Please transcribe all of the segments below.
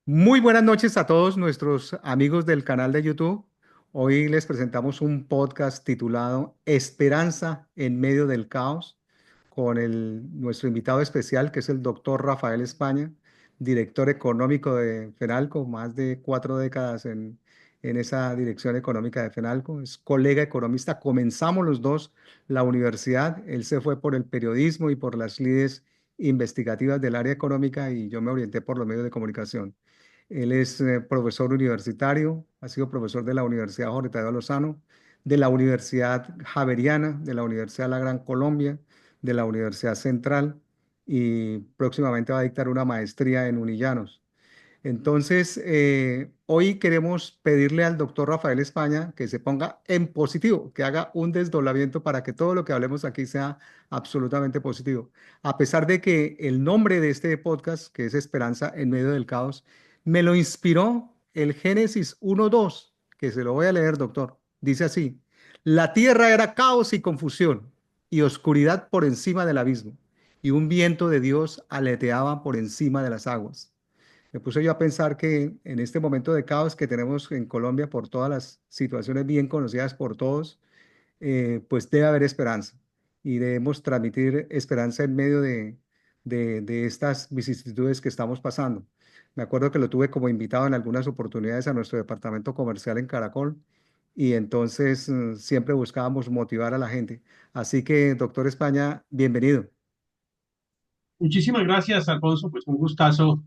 Muy buenas noches a todos nuestros amigos del canal de YouTube. Hoy les presentamos un podcast titulado Esperanza en medio del caos con nuestro invitado especial que es el doctor Rafael España, director económico de FENALCO, más de 4 décadas en esa dirección económica de FENALCO. Es colega economista. Comenzamos los dos la universidad. Él se fue por el periodismo y por las lides investigativas del área económica y yo me orienté por los medios de comunicación. Él es profesor universitario, ha sido profesor de la Universidad Jorge Tadeo Lozano, de la Universidad Javeriana, de la Universidad La Gran Colombia, de la Universidad Central y próximamente va a dictar una maestría en Unillanos. Entonces, hoy queremos pedirle al doctor Rafael España que se ponga en positivo, que haga un desdoblamiento para que todo lo que hablemos aquí sea absolutamente positivo. A pesar de que el nombre de este podcast, que es Esperanza en medio del caos, me lo inspiró el Génesis 1:2, que se lo voy a leer, doctor. Dice así: la tierra era caos y confusión y oscuridad por encima del abismo, y un viento de Dios aleteaba por encima de las aguas. Me puse yo a pensar que en este momento de caos que tenemos en Colombia por todas las situaciones bien conocidas por todos, pues debe haber esperanza y debemos transmitir esperanza en medio de estas vicisitudes que estamos pasando. Me acuerdo que lo tuve como invitado en algunas oportunidades a nuestro departamento comercial en Caracol y entonces siempre buscábamos motivar a la gente. Así que, doctor España, bienvenido. Muchísimas gracias, Alfonso. Pues un gustazo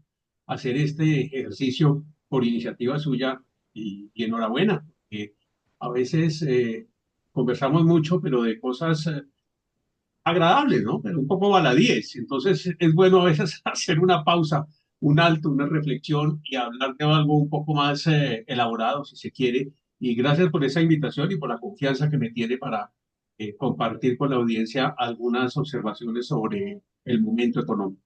hacer este ejercicio por iniciativa suya y enhorabuena, porque a veces conversamos mucho, pero de cosas agradables, ¿no? Pero un poco baladíes. Entonces es bueno a veces hacer una pausa, un alto, una reflexión y hablar de algo un poco más elaborado, si se quiere. Y gracias por esa invitación y por la confianza que me tiene para compartir con la audiencia algunas observaciones sobre el momento económico.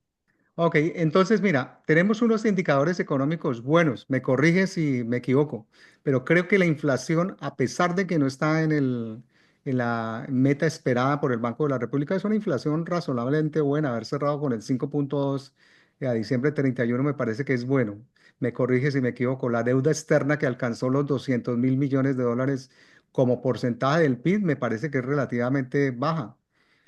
Ok, entonces mira, tenemos unos indicadores económicos buenos, me corrige si me equivoco, pero creo que la inflación, a pesar de que no está en la meta esperada por el Banco de la República, es una inflación razonablemente buena. Haber cerrado con el 5,2 a diciembre 31 me parece que es bueno. Me corrige si me equivoco. La deuda externa que alcanzó los 200.000 millones de dólares como porcentaje del PIB me parece que es relativamente baja.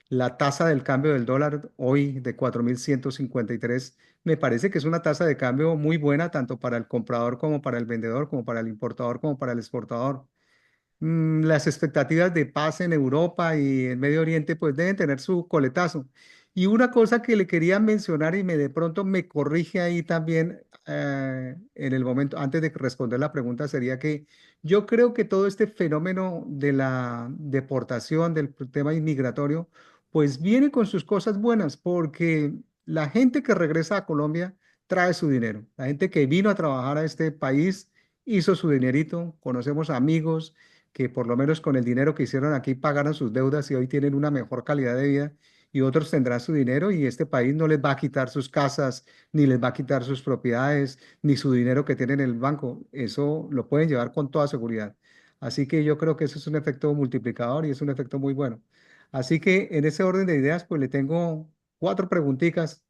La tasa del cambio del dólar hoy de 4.153 me parece que es una tasa de cambio muy buena tanto para el comprador como para el vendedor, como para el importador, como para el exportador. Las expectativas de paz en Europa y en Medio Oriente pues deben tener su coletazo. Y una cosa que le quería mencionar y me de pronto me corrige ahí también en el momento, antes de responder la pregunta, sería que yo creo que todo este fenómeno de la deportación, del tema inmigratorio, pues viene con sus cosas buenas, porque la gente que regresa a Colombia trae su dinero. La gente que vino a trabajar a este país hizo su dinerito, conocemos amigos que por lo menos con el dinero que hicieron aquí pagaron sus deudas y hoy tienen una mejor calidad de vida y otros tendrán su dinero y este país no les va a quitar sus casas, ni les va a quitar sus propiedades, ni su dinero que tienen en el banco. Eso lo pueden llevar con toda seguridad. Así que yo creo que eso es un efecto multiplicador y es un efecto muy bueno. Así que en ese orden de ideas, pues le tengo cuatro preguntitas.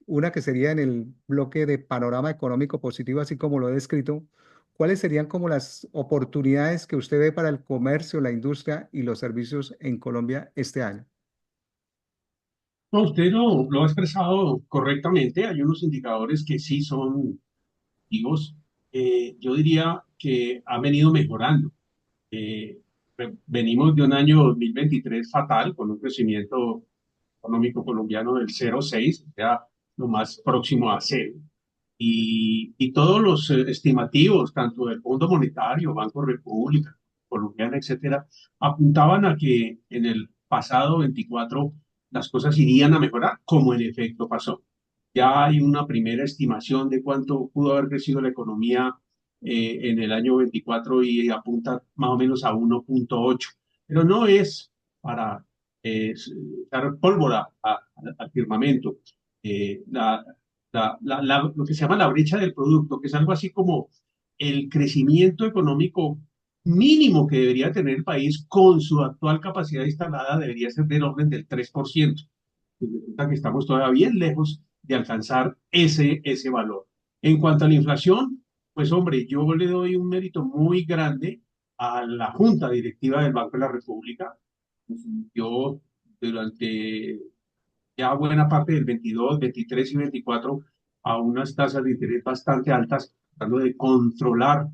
Una que sería en el bloque de panorama económico positivo, así como lo he descrito. ¿Cuáles serían como las oportunidades que usted ve para el comercio, la industria y los servicios en Colombia este año? No, usted lo ha expresado correctamente. Hay unos indicadores que sí son activos. Yo diría que ha venido mejorando. Eh, Venimos de un año 2023 fatal, con un crecimiento económico colombiano del 0,6, o sea, lo más próximo a cero. Y todos los estimativos, tanto del Fondo Monetario, Banco República, Colombiana, etcétera, apuntaban a que en el pasado 24 las cosas irían a mejorar, como en efecto pasó. Ya hay una primera estimación de cuánto pudo haber crecido la economía en el año 24 y apunta más o menos a 1,8, pero no es para dar pólvora al firmamento. Lo que se llama la brecha del producto, que es algo así como el crecimiento económico mínimo que debería tener el país con su actual capacidad instalada, debería ser del orden del 3%. Y resulta que estamos todavía bien lejos de alcanzar ese valor. En cuanto a la inflación, pues hombre, yo le doy un mérito muy grande a la Junta Directiva del Banco de la República. Yo durante ya buena parte del 22, 23 y 24 a unas tasas de interés bastante altas, tratando de controlar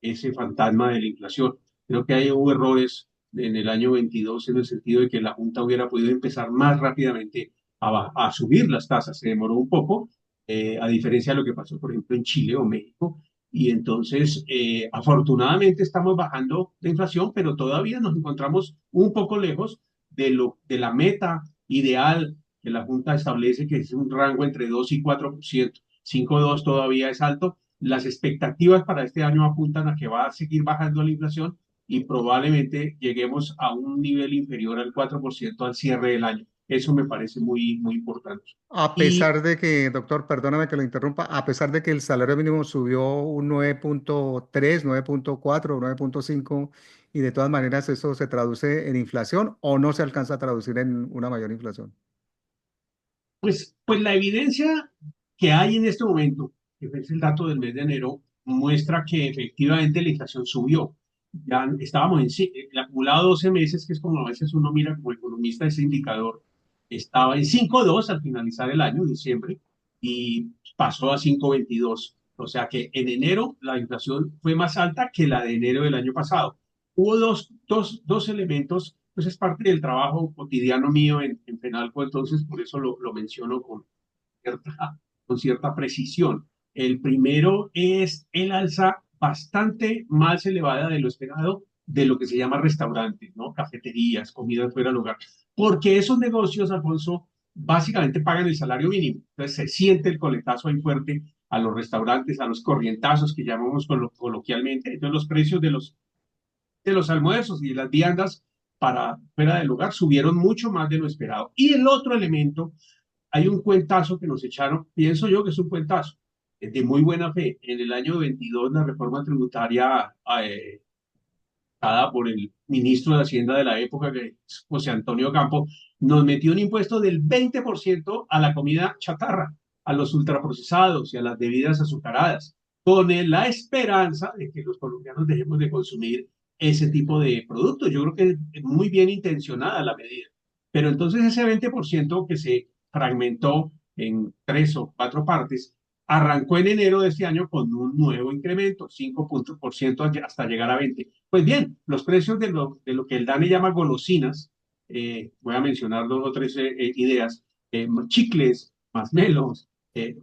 ese fantasma de la inflación. Creo que ahí hubo errores en el año 22 en el sentido de que la Junta hubiera podido empezar más rápidamente a subir las tasas. Se demoró un poco, a diferencia de lo que pasó, por ejemplo, en Chile o México. Y entonces, afortunadamente estamos bajando la inflación, pero todavía nos encontramos un poco lejos de la meta ideal que la Junta establece, que es un rango entre 2 y 4%. 5,2 todavía es alto. Las expectativas para este año apuntan a que va a seguir bajando la inflación y probablemente lleguemos a un nivel inferior al 4% al cierre del año. Eso me parece muy, muy importante. A Y pesar de que, doctor, perdóname que lo interrumpa, a pesar de que el salario mínimo subió un 9.3, 9.4, 9.5, y de todas maneras eso se traduce en inflación o no se alcanza a traducir en una mayor inflación. pues la evidencia que hay en este momento, que es el dato del mes de enero, muestra que efectivamente la inflación subió. Ya estábamos el acumulado 12 meses, que es como a veces uno mira como economista ese indicador, estaba en 5,2 al finalizar el año, diciembre, y pasó a 5,22. O sea que en enero la inflación fue más alta que la de enero del año pasado. Hubo dos elementos, pues es parte del trabajo cotidiano mío en Penalco, entonces por eso lo menciono con cierta precisión. El primero es el alza bastante más elevada de lo esperado de lo que se llama restaurantes, ¿no? Cafeterías, comidas fuera del hogar. Porque esos negocios, Alfonso, básicamente pagan el salario mínimo. Entonces se siente el coletazo ahí fuerte a los restaurantes, a los corrientazos que llamamos coloquialmente. Entonces los precios de los almuerzos y de las viandas para fuera del hogar subieron mucho más de lo esperado. Y el otro elemento, hay un cuentazo que nos echaron, pienso yo que es un cuentazo, de muy buena fe. En el año 22, la reforma tributaria dada por el ministro de Hacienda de la época, que es José Antonio Campo, nos metió un impuesto del 20% a la comida chatarra, a los ultraprocesados y a las bebidas azucaradas, con la esperanza de que los colombianos dejemos de consumir ese tipo de productos. Yo creo que es muy bien intencionada la medida. Pero entonces ese 20% que se fragmentó en 3 o 4 partes, arrancó en enero de este año con un nuevo incremento, 5% hasta llegar a 20. Pues bien, los precios de lo que el DANE llama golosinas, voy a mencionar 2 o 3 ideas, chicles, masmelos,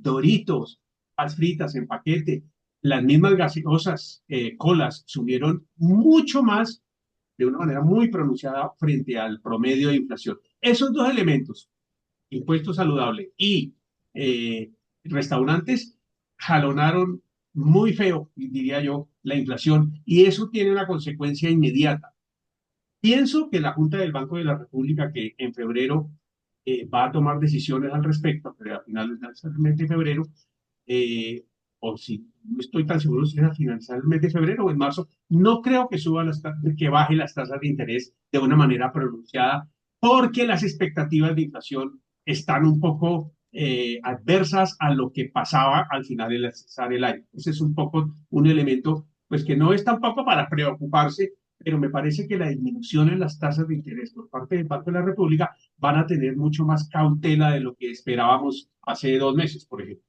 doritos, papas fritas en paquete, las mismas gaseosas, colas, subieron mucho más de una manera muy pronunciada frente al promedio de inflación. Esos dos elementos, impuesto saludable y eh, restaurantes, jalonaron muy feo, diría yo, la inflación y eso tiene una consecuencia inmediata. Pienso que la Junta del Banco de la República, que en febrero va a tomar decisiones al respecto, pero a finales del mes de febrero, eh, o si no estoy tan seguro si es a finalizar el mes de febrero o en marzo, no creo que baje las tasas de interés de una manera pronunciada, porque las expectativas de inflación están un poco adversas a lo que pasaba al final del año. Ese es un poco un elemento, pues que no es tampoco para preocuparse, pero me parece que la disminución en las tasas de interés por parte del Banco de la República van a tener mucho más cautela de lo que esperábamos hace 2 meses, por ejemplo.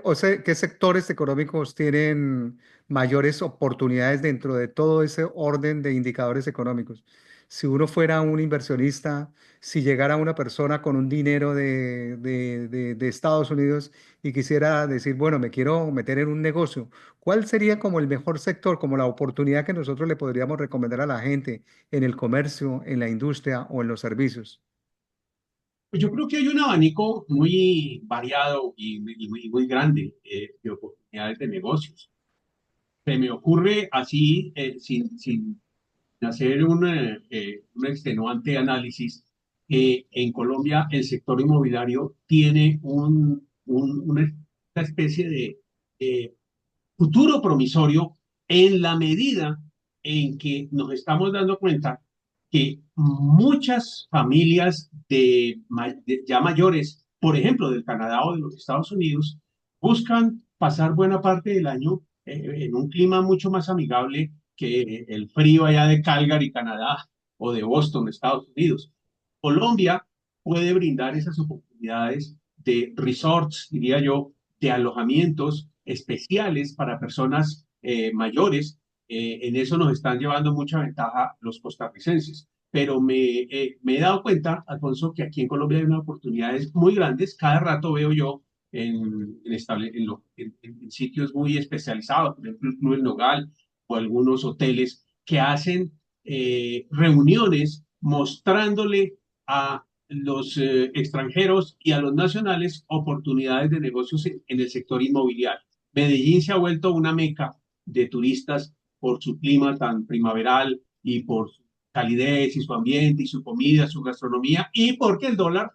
O sea, ¿qué sectores económicos tienen mayores oportunidades dentro de todo ese orden de indicadores económicos? Si uno fuera un inversionista, si llegara una persona con un dinero de Estados Unidos y quisiera decir, bueno, me quiero meter en un negocio, ¿cuál sería como el mejor sector, como la oportunidad que nosotros le podríamos recomendar a la gente en el comercio, en la industria o en los servicios? Pues yo creo que hay un abanico muy variado y muy grande de oportunidades de negocios. Se me ocurre así, sin hacer un extenuante análisis, que en Colombia el sector inmobiliario tiene una especie de futuro promisorio en la medida en que nos estamos dando cuenta que muchas familias de ya mayores, por ejemplo, del Canadá o de los Estados Unidos, buscan pasar buena parte del año en un clima mucho más amigable que el frío allá de Calgary, Canadá, o de Boston, Estados Unidos. Colombia puede brindar esas oportunidades de resorts, diría yo, de alojamientos especiales para personas mayores. En eso nos están llevando mucha ventaja los costarricenses. Pero me he dado cuenta, Alfonso, que aquí en Colombia hay unas oportunidades muy grandes. Cada rato veo yo en sitios muy especializados, por ejemplo, el Club El Nogal o algunos hoteles que hacen reuniones mostrándole a los extranjeros y a los nacionales oportunidades de negocios en el sector inmobiliario. Medellín se ha vuelto una meca de turistas por su clima tan primaveral y por su calidez y su ambiente y su comida, su gastronomía y porque el dólar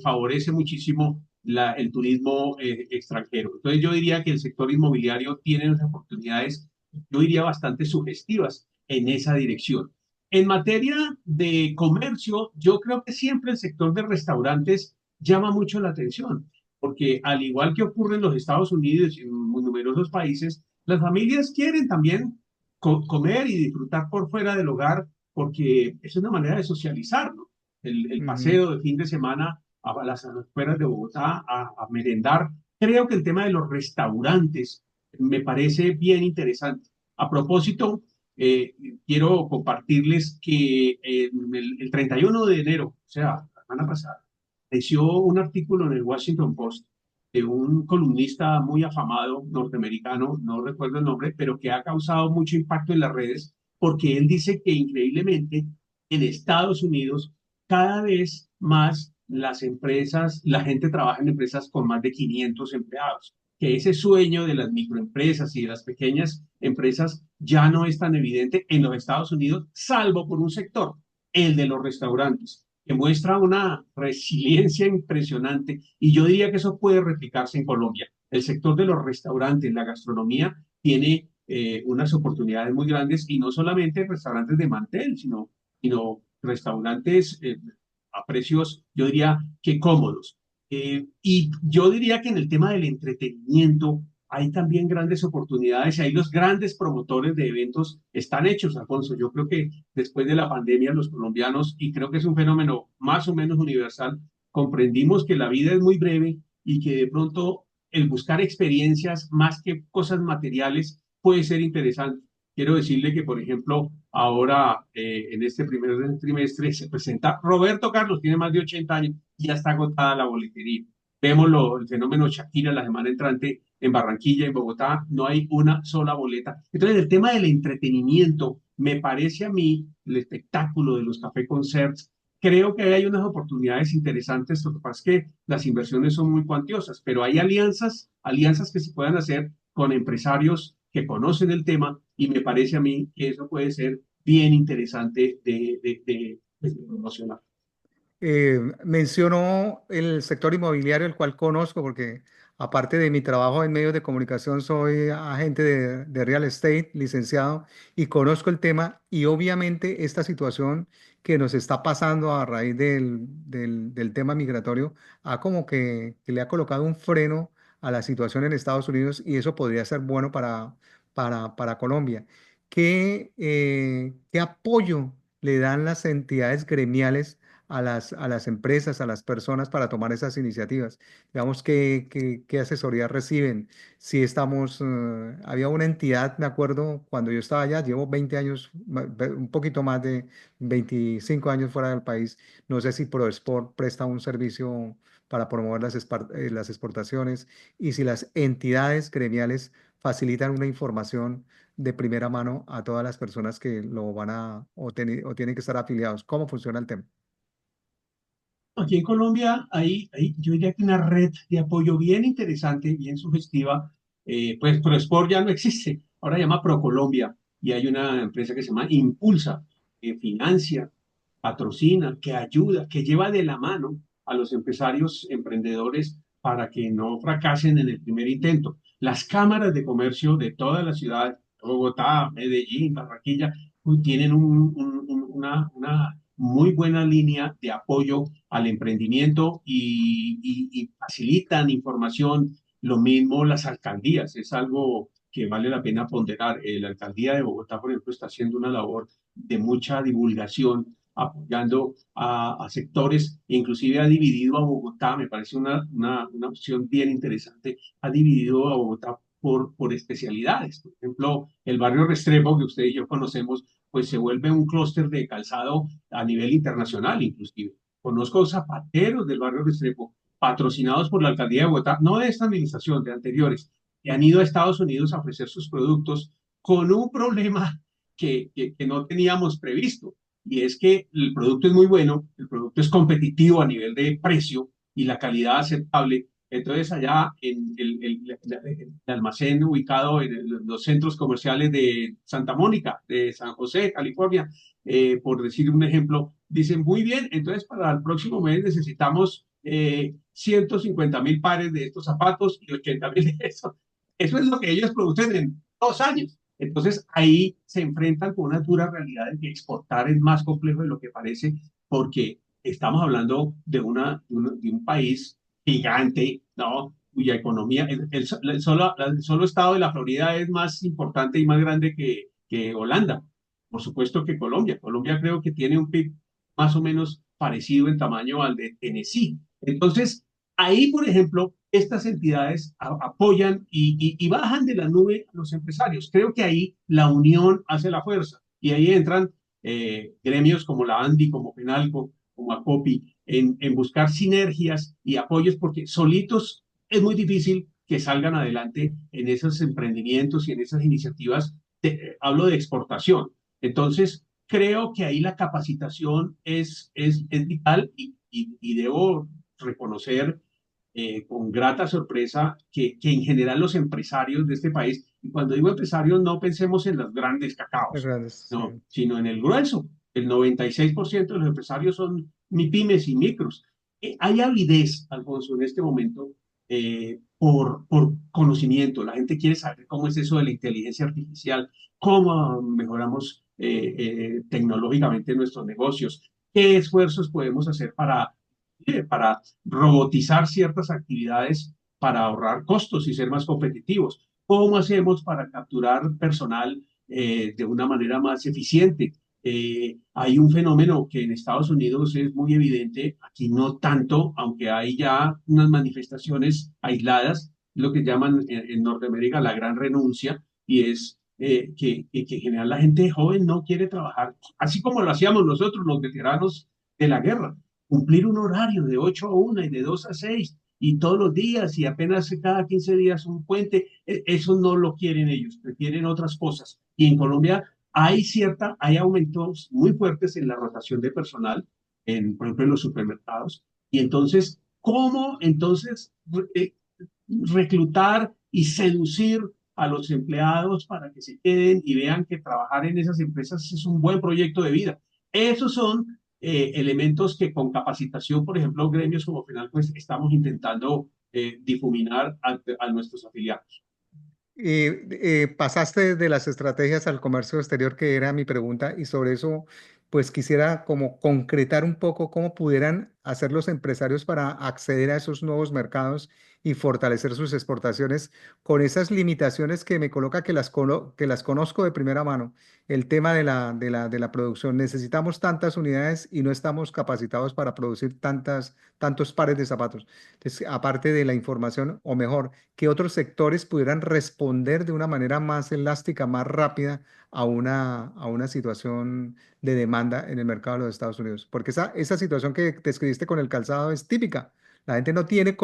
favorece muchísimo el turismo extranjero. Entonces yo diría que el sector inmobiliario tiene unas oportunidades, yo diría bastante sugestivas en esa dirección. En materia de comercio, yo creo que siempre el sector de restaurantes llama mucho la atención, porque al igual que ocurre en los Estados Unidos y en muy numerosos países, las familias quieren también comer y disfrutar por fuera del hogar, porque es una manera de socializar, ¿no? El Ujú. paseo de fin de semana a las afueras de Bogotá a merendar. Creo que el tema de los restaurantes me parece bien interesante. A propósito, eh, quiero compartirles que el 31 de enero, o sea, la semana pasada, apareció un artículo en el Washington Post de un columnista muy afamado norteamericano, no recuerdo el nombre, pero que ha causado mucho impacto en las redes, porque él dice que increíblemente en Estados Unidos cada vez más las empresas, la gente trabaja en empresas con más de 500 empleados, que ese sueño de las microempresas y de las pequeñas empresas ya no es tan evidente en los Estados Unidos, salvo por un sector, el de los restaurantes, que muestra una resiliencia impresionante y yo diría que eso puede replicarse en Colombia. El sector de los restaurantes, la gastronomía, tiene unas oportunidades muy grandes y no solamente restaurantes de mantel, sino restaurantes a precios, yo diría que cómodos. Y yo diría que en el tema del entretenimiento hay también grandes oportunidades y ahí los grandes promotores de eventos están hechos, Alfonso. Yo creo que después de la pandemia los colombianos, y creo que es un fenómeno más o menos universal, comprendimos que la vida es muy breve y que de pronto el buscar experiencias más que cosas materiales puede ser interesante. Quiero decirle que, por ejemplo, ahora en este primer trimestre se presenta Roberto Carlos, tiene más de 80 años y ya está agotada la boletería. Vemos el fenómeno Shakira la semana entrante en Barranquilla, en Bogotá, no hay una sola boleta. Entonces, el tema del entretenimiento, me parece a mí, el espectáculo de los café concerts, creo que hay unas oportunidades interesantes. Lo que pasa es que las inversiones son muy cuantiosas, pero hay alianzas que se puedan hacer con empresarios que conocen el tema y me parece a mí que eso puede ser bien interesante de promocionar. Mencionó el sector inmobiliario, el cual conozco porque aparte de mi trabajo en medios de comunicación, soy agente de real estate, licenciado, y conozco el tema y obviamente esta situación que nos está pasando a raíz del tema migratorio ha como que le ha colocado un freno a la situación en Estados Unidos y eso podría ser bueno para Colombia. ¿Qué apoyo le dan las entidades gremiales a las empresas, a las personas para tomar esas iniciativas? Digamos, ¿qué asesoría reciben? Si estamos, había una entidad, me acuerdo, cuando yo estaba allá, llevo 20 años, un poquito más de 25 años fuera del país, no sé si ProExport presta un servicio para promover las exportaciones y si las entidades gremiales facilitan una información de primera mano a todas las personas que lo van a o tienen que estar afiliados. ¿Cómo funciona el tema? Aquí en Colombia hay, yo diría que una red de apoyo bien interesante, bien sugestiva. Pues ProSport ya no existe, ahora se llama ProColombia y hay una empresa que se llama Impulsa, que financia, patrocina, que ayuda, que lleva de la mano a los empresarios emprendedores para que no fracasen en el primer intento. Las cámaras de comercio de toda la ciudad, Bogotá, Medellín, Barranquilla, tienen una muy buena línea de apoyo al emprendimiento y facilitan información, Lo mismo las alcaldías, es algo que vale la pena ponderar. La alcaldía de Bogotá, por ejemplo, está haciendo una labor de mucha divulgación, apoyando a sectores, inclusive ha dividido a Bogotá, me parece una opción bien interesante, ha dividido a Bogotá por especialidades. Por ejemplo, el barrio Restrepo, que usted y yo conocemos, pues se vuelve un clúster de calzado a nivel internacional, inclusive. Conozco zapateros del barrio Restrepo, patrocinados por la alcaldía de Bogotá, no de esta administración, de anteriores, que han ido a Estados Unidos a ofrecer sus productos con un problema que no teníamos previsto. Y es que el producto es muy bueno, el producto es competitivo a nivel de precio y la calidad aceptable. Entonces, allá en el almacén ubicado en los centros comerciales de Santa Mónica, de San José, California, por decir un ejemplo, dicen muy bien, entonces para el próximo mes necesitamos 150.000 pares de estos zapatos y 80.000 de esos. Eso es lo que ellos producen en 2 años. Entonces ahí se enfrentan con una dura realidad de que exportar es más complejo de lo que parece, porque estamos hablando de un país gigante, ¿no? Cuya economía, el solo estado de la Florida es más importante y más grande que Holanda. Por supuesto que Colombia. Colombia creo que tiene un PIB más o menos parecido en tamaño al de Tennessee. Entonces, ahí, por ejemplo, estas entidades apoyan y bajan de la nube a los empresarios. Creo que ahí la unión hace la fuerza y ahí entran gremios como la ANDI, como Penalco, como ACOPI, en buscar sinergias y apoyos porque solitos es muy difícil que salgan adelante en esos emprendimientos y en esas iniciativas. Hablo de exportación. Entonces, creo que ahí la capacitación es vital y debo reconocer con grata sorpresa que en general los empresarios de este país, y cuando digo empresarios no pensemos en los grandes Las cacaos, grandes, no, sí. sino en el grueso. El 96% de los empresarios son pymes y micros. Hay avidez, Alfonso, en este momento por conocimiento. La gente quiere saber cómo es eso de la inteligencia artificial, cómo mejoramos tecnológicamente nuestros negocios, qué esfuerzos podemos hacer para robotizar ciertas actividades para ahorrar costos y ser más competitivos. ¿Cómo hacemos para capturar personal de una manera más eficiente? Hay un fenómeno que en Estados Unidos es muy evidente, aquí no tanto, aunque hay ya unas manifestaciones aisladas, lo que llaman en Norteamérica la gran renuncia, y es que en general la gente joven no quiere trabajar, así como lo hacíamos nosotros los veteranos de la guerra, cumplir un horario de 8 a 1 y de 2 a 6 y todos los días y apenas cada 15 días un puente, eso no lo quieren ellos, prefieren otras cosas. Y en Colombia hay aumentos muy fuertes en la rotación de personal, por ejemplo, en los supermercados. Y entonces, ¿cómo entonces reclutar y seducir a los empleados para que se queden y vean que trabajar en esas empresas es un buen proyecto de vida? Esos son elementos que con capacitación, por ejemplo, gremios como Final, pues estamos intentando difuminar a nuestros afiliados. Pasaste de las estrategias al comercio exterior, que era mi pregunta, y sobre eso, pues quisiera como concretar un poco cómo pudieran hacer los empresarios para acceder a esos nuevos mercados y fortalecer sus exportaciones con esas limitaciones que me coloca que las conozco de primera mano. El tema de la producción. Necesitamos tantas unidades y no estamos capacitados para producir tantos pares de zapatos. Entonces, aparte de la información, o mejor, que otros sectores pudieran responder de una manera más elástica, más rápida a una situación de demanda en el mercado de los Estados Unidos. Porque esa situación que describiste con el calzado es típica. La gente no tiene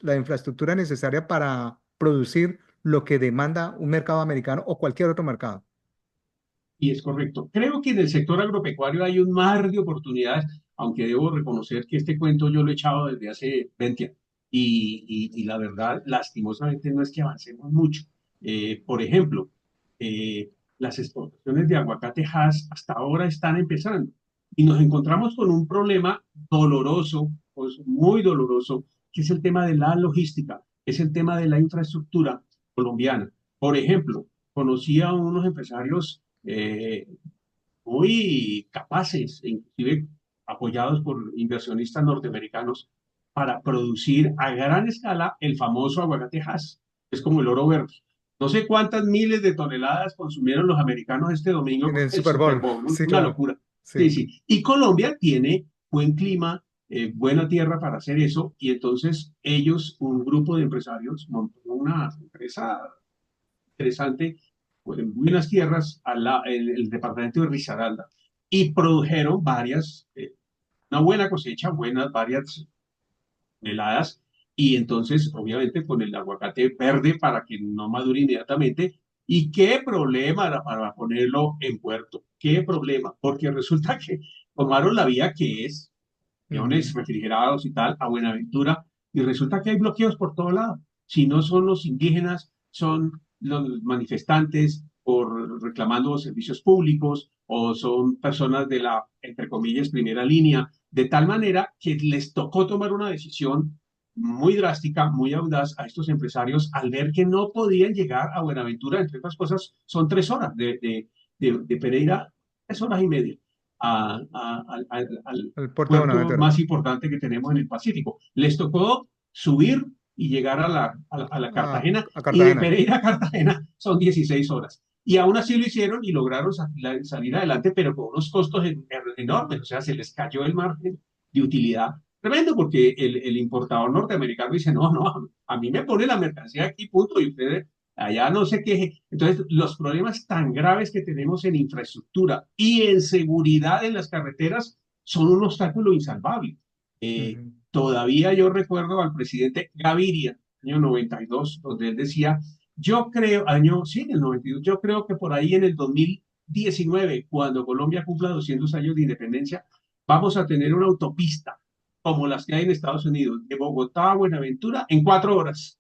la infraestructura necesaria para producir lo que demanda un mercado americano o cualquier otro mercado. Y es correcto. Creo que en el sector agropecuario hay un mar de oportunidades, aunque debo reconocer que este cuento yo lo he echado desde hace 20 años. Y la verdad, lastimosamente, no es que avancemos mucho. Por ejemplo, las exportaciones de aguacate Hass hasta ahora están empezando y nos encontramos con un problema doloroso, pues muy doloroso, que es el tema de la logística, es el tema de la infraestructura colombiana. Por ejemplo, conocí a unos empresarios muy capaces, e inclusive apoyados por inversionistas norteamericanos, para producir a gran escala el famoso aguacate Hass, que es como el oro verde. No sé cuántas miles de toneladas consumieron los americanos este domingo En con el el Super Super Bowl, Bowl, sí, una claro, locura. Sí, sí. sí. Y Colombia tiene buen clima, buena tierra para hacer eso, y entonces ellos, un grupo de empresarios, montó una empresa interesante pues, en buenas tierras en el departamento de Risaralda y produjeron una buena cosecha, varias toneladas y entonces obviamente con el aguacate verde para que no madure inmediatamente. ¿Y qué problema era para ponerlo en puerto? ¿Qué problema? Porque resulta que tomaron la vía que es aviones Ujú, refrigerados y tal, a Buenaventura, y resulta que hay bloqueos por todo lado. Si no son los indígenas, son los manifestantes por reclamando servicios públicos o son personas de la, entre comillas, primera línea, de tal manera que les tocó tomar una decisión muy drástica, muy audaz a estos empresarios al ver que no podían llegar a Buenaventura, entre otras cosas, son 3 horas de Pereira, 3 horas y media al el puerto de puerto Buenaventura. más importante que tenemos en el Pacífico. Les tocó subir y llegar a la Cartagena A y de Cartagena. Pereira a Cartagena son 16 horas. Y aún así lo hicieron y lograron salir adelante, pero con unos costos enormes. O sea, se les cayó el margen de utilidad tremendo porque el importador norteamericano dice, no, no, a mí me pone la mercancía aquí, punto, y ustedes allá no se queje. Entonces, los problemas tan graves que tenemos en infraestructura y en seguridad en las carreteras son un obstáculo insalvable. Eh, Ujú, Todavía yo recuerdo al presidente Gaviria, año 92, donde él decía, yo creo, sí, en el 92, yo creo que por ahí en el 2019, cuando Colombia cumpla 200 años de independencia, vamos a tener una autopista como las que hay en Estados Unidos, de Bogotá a Buenaventura, en 4 horas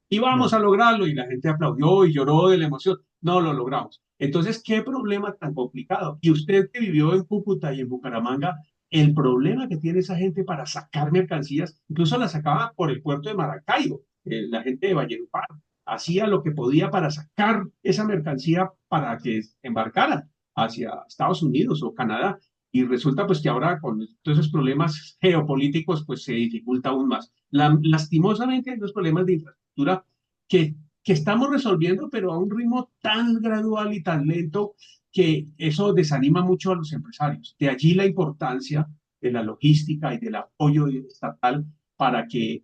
y vamos no. a lograrlo. Y la gente aplaudió y lloró de la emoción. No lo logramos. Entonces, ¿qué problema tan complicado? Y usted que vivió en Cúcuta y en Bucaramanga, el problema que tiene esa gente para sacar mercancías, incluso la sacaba por el puerto de Maracaibo, la gente de Valledupar, hacía lo que podía para sacar esa mercancía para que embarcara hacia Estados Unidos o Canadá. Y resulta pues que ahora con todos esos problemas geopolíticos pues se dificulta aún más. Lastimosamente hay dos problemas de infraestructura que, que estamos resolviendo, pero a un ritmo tan gradual y tan lento que eso desanima mucho a los empresarios. De allí la importancia de la logística y del apoyo estatal para que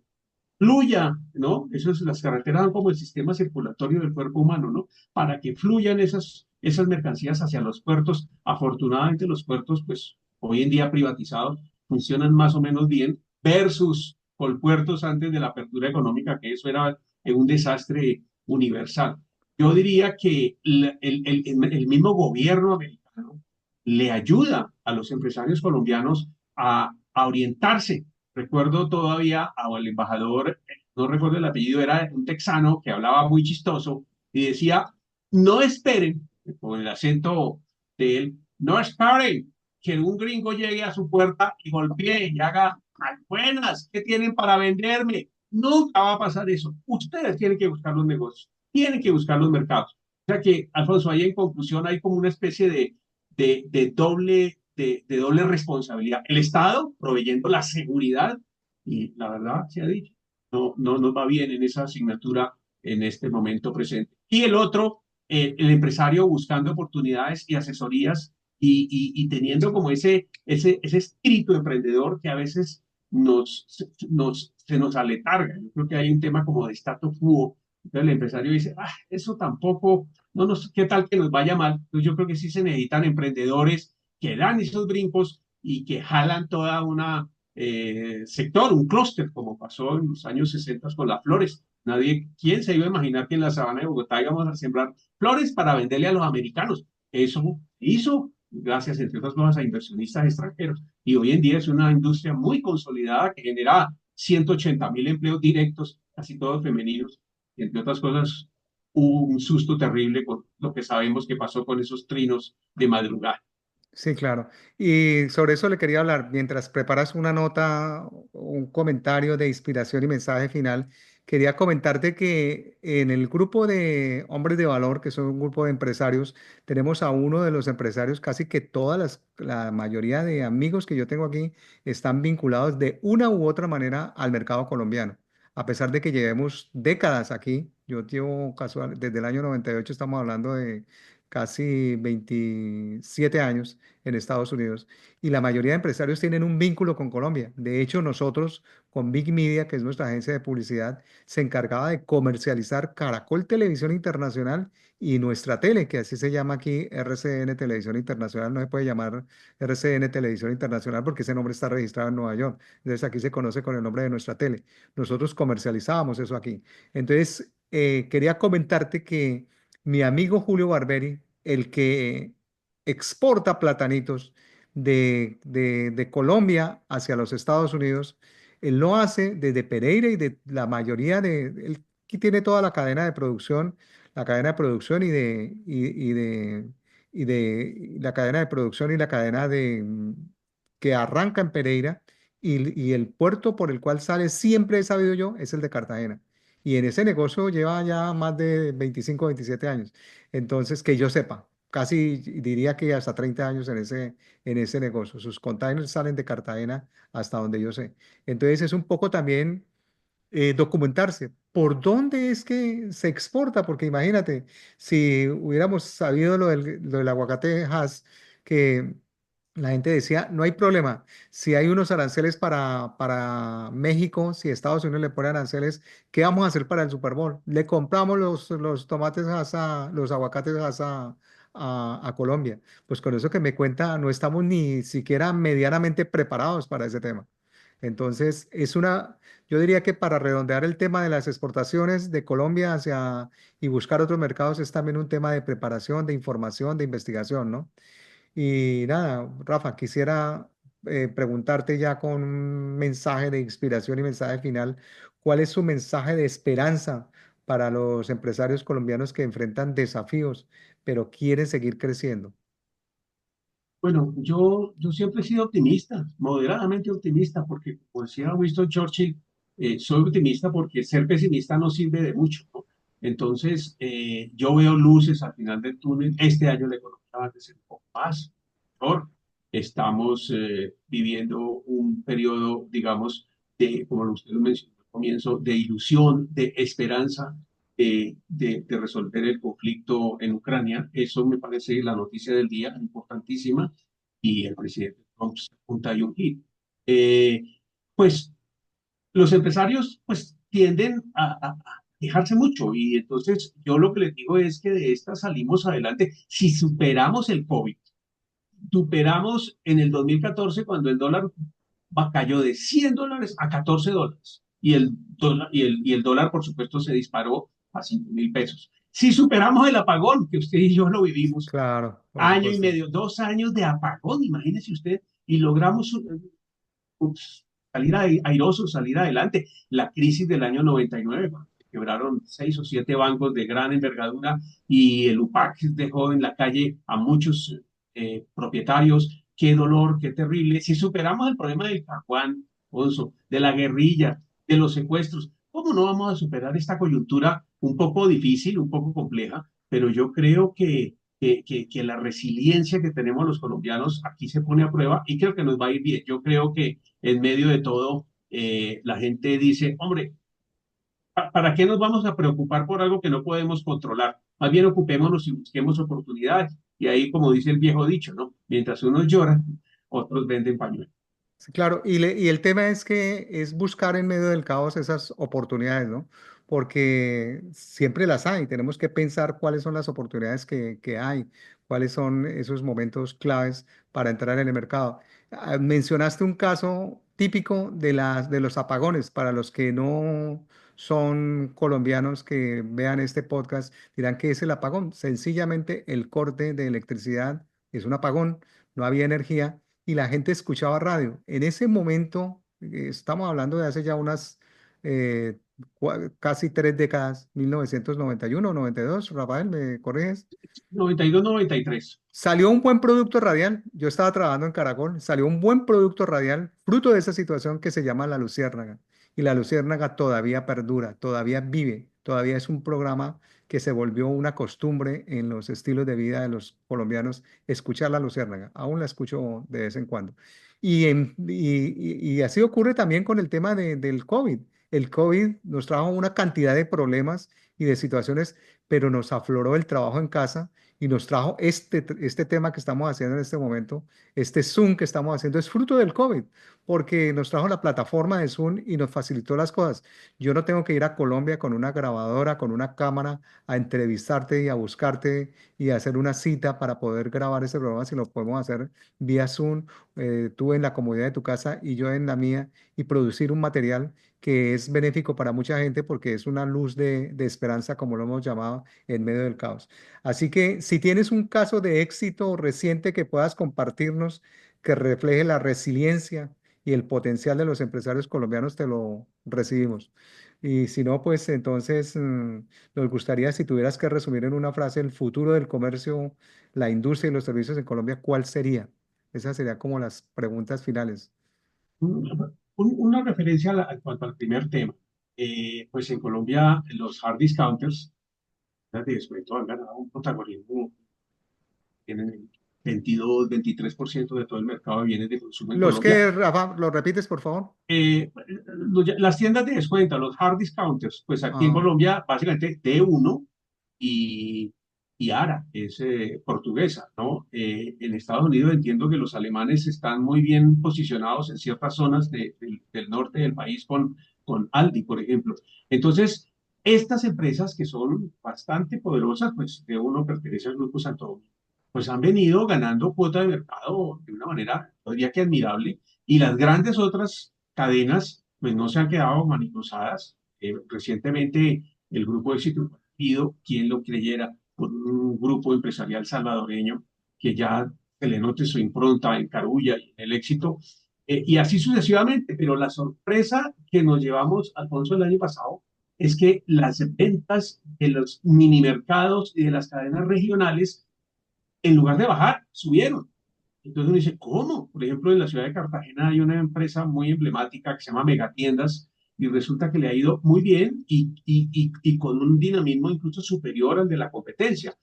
fluya, ¿no? Las carreteras son como el sistema circulatorio del cuerpo humano, ¿no? Para que fluyan esas mercancías hacia los puertos. Afortunadamente los puertos, pues hoy en día privatizados, funcionan más o menos bien versus Colpuertos antes de la apertura económica, que eso era un desastre universal. Yo diría que el mismo gobierno americano le ayuda a los empresarios colombianos a orientarse. Recuerdo todavía al embajador, no recuerdo el apellido, era un texano que hablaba muy chistoso y decía, no esperen, con el acento de él, no esperen que un gringo llegue a su puerta y golpee y haga, "Ay, buenas, ¿qué tienen para venderme?". Nunca va a pasar eso. Ustedes tienen que buscar los negocios, tienen que buscar los mercados. O sea que, Alfonso, ahí en conclusión hay como una especie de doble responsabilidad. El Estado proveyendo la seguridad y la verdad se ha dicho, no nos va bien en esa asignatura en este momento presente. Y el otro, el empresario buscando oportunidades y asesorías y teniendo como ese espíritu emprendedor que a veces se nos aletarga. Yo creo que hay un tema como de status quo. Entonces el empresario dice, eso tampoco, ¿qué tal que nos vaya mal? Entonces yo creo que sí se necesitan emprendedores que dan esos brincos y que jalan toda una sector, un clúster, como pasó en los años 60 con las flores. ¿Quién se iba a imaginar que en la sabana de Bogotá íbamos a sembrar flores para venderle a los americanos? Eso hizo gracias, entre otras cosas, a inversionistas extranjeros. Y hoy en día es una industria muy consolidada que genera 180.000 empleos directos, casi todos femeninos. Y entre otras cosas, hubo un susto terrible con lo que sabemos que pasó con esos trinos de madrugada. Sí, claro. Y sobre eso le quería hablar. Mientras preparas una nota, un comentario de inspiración y mensaje final, quería comentarte que en el grupo de hombres de valor, que son un grupo de empresarios, tenemos a uno de los empresarios, casi que la mayoría de amigos que yo tengo aquí están vinculados de una u otra manera al mercado colombiano. A pesar de que llevemos décadas aquí, yo llevo casual, desde el año 98 estamos hablando de casi 27 años en Estados Unidos, y la mayoría de empresarios tienen un vínculo con Colombia. De hecho, nosotros con Big Media, que es nuestra agencia de publicidad, se encargaba de comercializar Caracol Televisión Internacional y nuestra tele, que así se llama aquí, RCN Televisión Internacional. No se puede llamar RCN Televisión Internacional porque ese nombre está registrado en Nueva York. Entonces aquí se conoce con el nombre de nuestra tele. Nosotros comercializábamos eso aquí. Entonces, quería comentarte que mi amigo Julio Barberi, el que exporta platanitos de Colombia hacia los Estados Unidos, él lo hace desde Pereira y de la mayoría él que tiene toda la cadena de producción y la cadena de producción y la cadena que arranca en Pereira, y el puerto por el cual sale, siempre he sabido yo, es el de Cartagena. Y en ese negocio lleva ya más de 25 27 años. Entonces, que yo sepa, casi diría que hasta 30 años en ese negocio. Sus containers salen de Cartagena hasta donde yo sé. Entonces es un poco también documentarse. ¿Por dónde es que se exporta? Porque imagínate, si hubiéramos sabido lo del aguacate de Hass, que la gente decía, no hay problema, si hay unos aranceles para México, si Estados Unidos le pone aranceles, ¿qué vamos a hacer para el Super Bowl? Le compramos los tomates Hass, los aguacates Hass a Colombia. Pues con eso que me cuenta, no estamos ni siquiera medianamente preparados para ese tema. Entonces, yo diría que para redondear el tema de las exportaciones de Colombia hacia y buscar otros mercados es también un tema de preparación, de información, de investigación, ¿no? Y nada, Rafa, quisiera preguntarte ya con un mensaje de inspiración y mensaje final, ¿cuál es su mensaje de esperanza para los empresarios colombianos que enfrentan desafíos, pero quieren seguir creciendo? Bueno, yo siempre he sido optimista, moderadamente optimista, porque como decía Winston Churchill, soy optimista porque ser pesimista no sirve de mucho, ¿no? Entonces, yo veo luces al final del túnel. Este año la economía va a ser un poco más mejor. Estamos viviendo un periodo, digamos, como usted lo mencionó al comienzo, de ilusión, de esperanza, de resolver el conflicto en Ucrania. Eso me parece la noticia del día, importantísima, y el presidente Trump se apunta ahí un hit. Eh, pues los empresarios pues tienden a quejarse mucho y entonces yo lo que les digo es que de esta salimos adelante si superamos el COVID, superamos en el 2014 cuando el dólar cayó de $100 a $14 y el dólar, por supuesto, se disparó a 5.000 pesos. Si superamos el apagón, que usted y yo lo vivimos, Claro, por año y supuesto. medio, 2 años de apagón, imagínese usted, y logramos salir airosos, salir adelante. La crisis del año 99, cuando quebraron 6 o 7 bancos de gran envergadura y el UPAC dejó en la calle a muchos propietarios. Qué dolor, qué terrible. Si superamos el problema del Caguán, Alfonso, de la guerrilla, de los secuestros, ¿cómo no vamos a superar esta coyuntura un poco difícil, un poco compleja? Pero yo creo que la resiliencia que tenemos los colombianos aquí se pone a prueba y creo que nos va a ir bien. Yo creo que en medio de todo la gente dice, hombre, ¿para qué nos vamos a preocupar por algo que no podemos controlar? Más bien ocupémonos y busquemos oportunidades. Y ahí, como dice el viejo dicho, ¿no? Mientras unos lloran, otros venden pañuelos. Sí, claro, y el tema es que es buscar en medio del caos esas oportunidades, ¿no? Porque siempre las hay, tenemos que pensar cuáles son las oportunidades que hay, cuáles son esos momentos claves para entrar en el mercado. Mencionaste un caso típico de los apagones. Para los que no son colombianos que vean este podcast, dirán que es el apagón. Sencillamente el corte de electricidad es un apagón, no había energía y la gente escuchaba radio. En ese momento, estamos hablando de hace ya unas eh, casi 3 décadas, 1991 o 92, Rafael, ¿me corriges? 92, 93. Salió un buen producto radial. Yo estaba trabajando en Caracol, salió un buen producto radial, fruto de esa situación que se llama La Luciérnaga. y la luciérnaga todavía perdura, todavía vive, todavía es un programa que se volvió una costumbre en los estilos de vida de los colombianos escuchar la luciérnaga. Aún la escucho de vez en cuando. Y así ocurre también con el tema del COVID. El COVID nos trajo una cantidad de problemas y de situaciones, pero nos afloró el trabajo en casa y nos trajo este tema que estamos haciendo en este momento, este Zoom que estamos haciendo, es fruto del COVID, porque nos trajo la plataforma de Zoom y nos facilitó las cosas. Yo no tengo que ir a Colombia con una grabadora, con una cámara, a entrevistarte y a buscarte y a hacer una cita para poder grabar ese programa, si lo podemos hacer vía Zoom, tú en la comodidad de tu casa y yo en la mía, y producir un material que es benéfico para mucha gente porque es una luz de esperanza, como lo hemos llamado, en medio del caos. Así que si tienes un caso de éxito reciente que puedas compartirnos, que refleje la resiliencia y el potencial de los empresarios colombianos, te lo recibimos. Y si no, pues entonces nos gustaría, si tuvieras que resumir en una frase el futuro del comercio, la industria y los servicios en Colombia, ¿cuál sería? Esas serían como las preguntas finales. Una referencia en cuanto al primer tema. Pues en Colombia los hard discounters de descuento han ganado un protagonismo, tienen el 22-23% de todo el mercado de bienes de consumo en Los Colombia. que, Rafa, ¿lo repites, por favor? Las tiendas de descuento, los hard discounters, pues aquí en Ah, Colombia básicamente D1 y, y Ara, que es portuguesa, ¿no? En Estados Unidos entiendo que los alemanes están muy bien posicionados en ciertas zonas del norte del país con Aldi, por ejemplo. Entonces, estas empresas que son bastante poderosas, pues D1 pertenece al Grupo Santo Domingo, pues han venido ganando cuota de mercado de una manera, yo diría que admirable, y las grandes otras cadenas, pues no se han quedado manicrosadas. Recientemente el grupo Éxito fue adquirido, quien lo creyera, por un grupo empresarial salvadoreño que ya se le note su impronta en Carulla y en el Éxito, y así sucesivamente. Pero la sorpresa que nos llevamos, Alfonso, el año pasado, es que las ventas de los mini mercados y de las cadenas regionales, en lugar de bajar, subieron. Entonces uno dice, ¿cómo? Por ejemplo, en la ciudad de Cartagena hay una empresa muy emblemática que se llama Megatiendas y resulta que le ha ido muy bien y con un dinamismo incluso superior al de la competencia.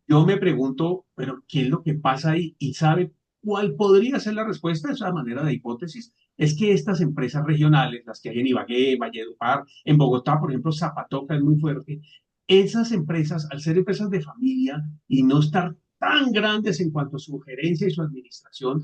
Yo me pregunto, pero ¿qué es lo que pasa ahí? ¿Y sabe cuál podría ser la respuesta? Esa manera de hipótesis es que estas empresas regionales, las que hay en Ibagué, Valledupar, en Bogotá, por ejemplo, Zapatoca es muy fuerte, esas empresas, al ser empresas de familia y no estar tan grandes en cuanto a su gerencia y su administración,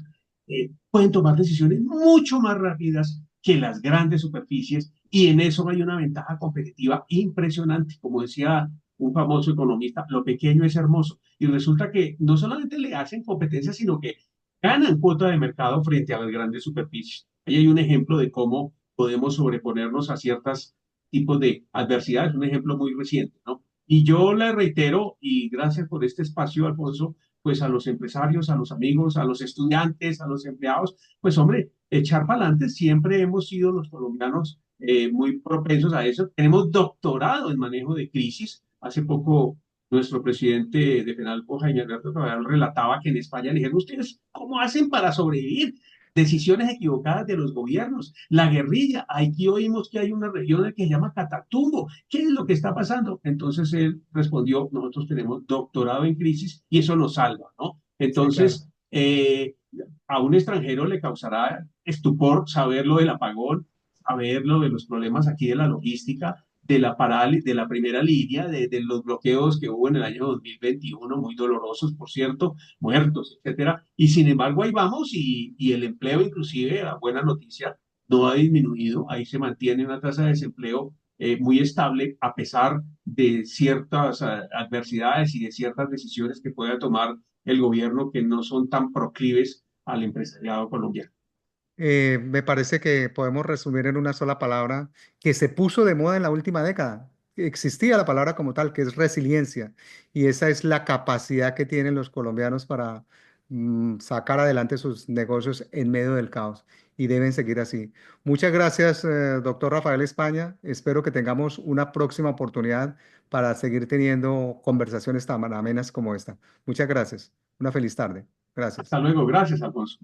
pueden tomar decisiones mucho más rápidas que las grandes superficies y en eso hay una ventaja competitiva impresionante. Como decía un famoso economista, lo pequeño es hermoso. Y resulta que no solamente le hacen competencia, sino que ganan cuota de mercado frente a las grandes superficies. Ahí hay un ejemplo de cómo podemos sobreponernos a ciertos tipos de adversidades, un ejemplo muy reciente, ¿no? Y yo le reitero, y gracias por este espacio, Alfonso, pues a los empresarios, a los amigos, a los estudiantes, a los empleados, pues hombre, echar para adelante, siempre hemos sido los colombianos muy propensos a eso. Tenemos doctorado en manejo de crisis. Hace poco nuestro presidente de Penalco, Jaime Alberto Cabral, relataba que en España le dijeron, ¿ustedes cómo hacen para sobrevivir? Decisiones equivocadas de los gobiernos, la guerrilla, aquí oímos que hay una región que se llama Catatumbo, ¿qué es lo que está pasando? Entonces él respondió, nosotros tenemos doctorado en crisis y eso nos salva, ¿no? sí, claro. Entonces, a un extranjero le causará estupor saber lo del apagón, saber lo de los problemas aquí de la logística, de la de la primera línea, de los bloqueos que hubo en el año 2021, muy dolorosos, por cierto, muertos, etcétera. Y sin embargo, ahí vamos y el empleo, inclusive, la buena noticia, no ha disminuido. Ahí se mantiene una tasa de desempleo muy estable a pesar de ciertas adversidades y de ciertas decisiones que pueda tomar el gobierno que no son tan proclives al empresariado colombiano. Me parece que podemos resumir en una sola palabra que se puso de moda en la última década. Existía la palabra como tal, que es resiliencia, y esa es la capacidad que tienen los colombianos para sacar adelante sus negocios en medio del caos, y deben seguir así. Muchas gracias, doctor Rafael España. Espero que tengamos una próxima oportunidad para seguir teniendo conversaciones tan amenas como esta. Muchas gracias. Una feliz tarde. Gracias. Hasta luego. Gracias, Alfonso.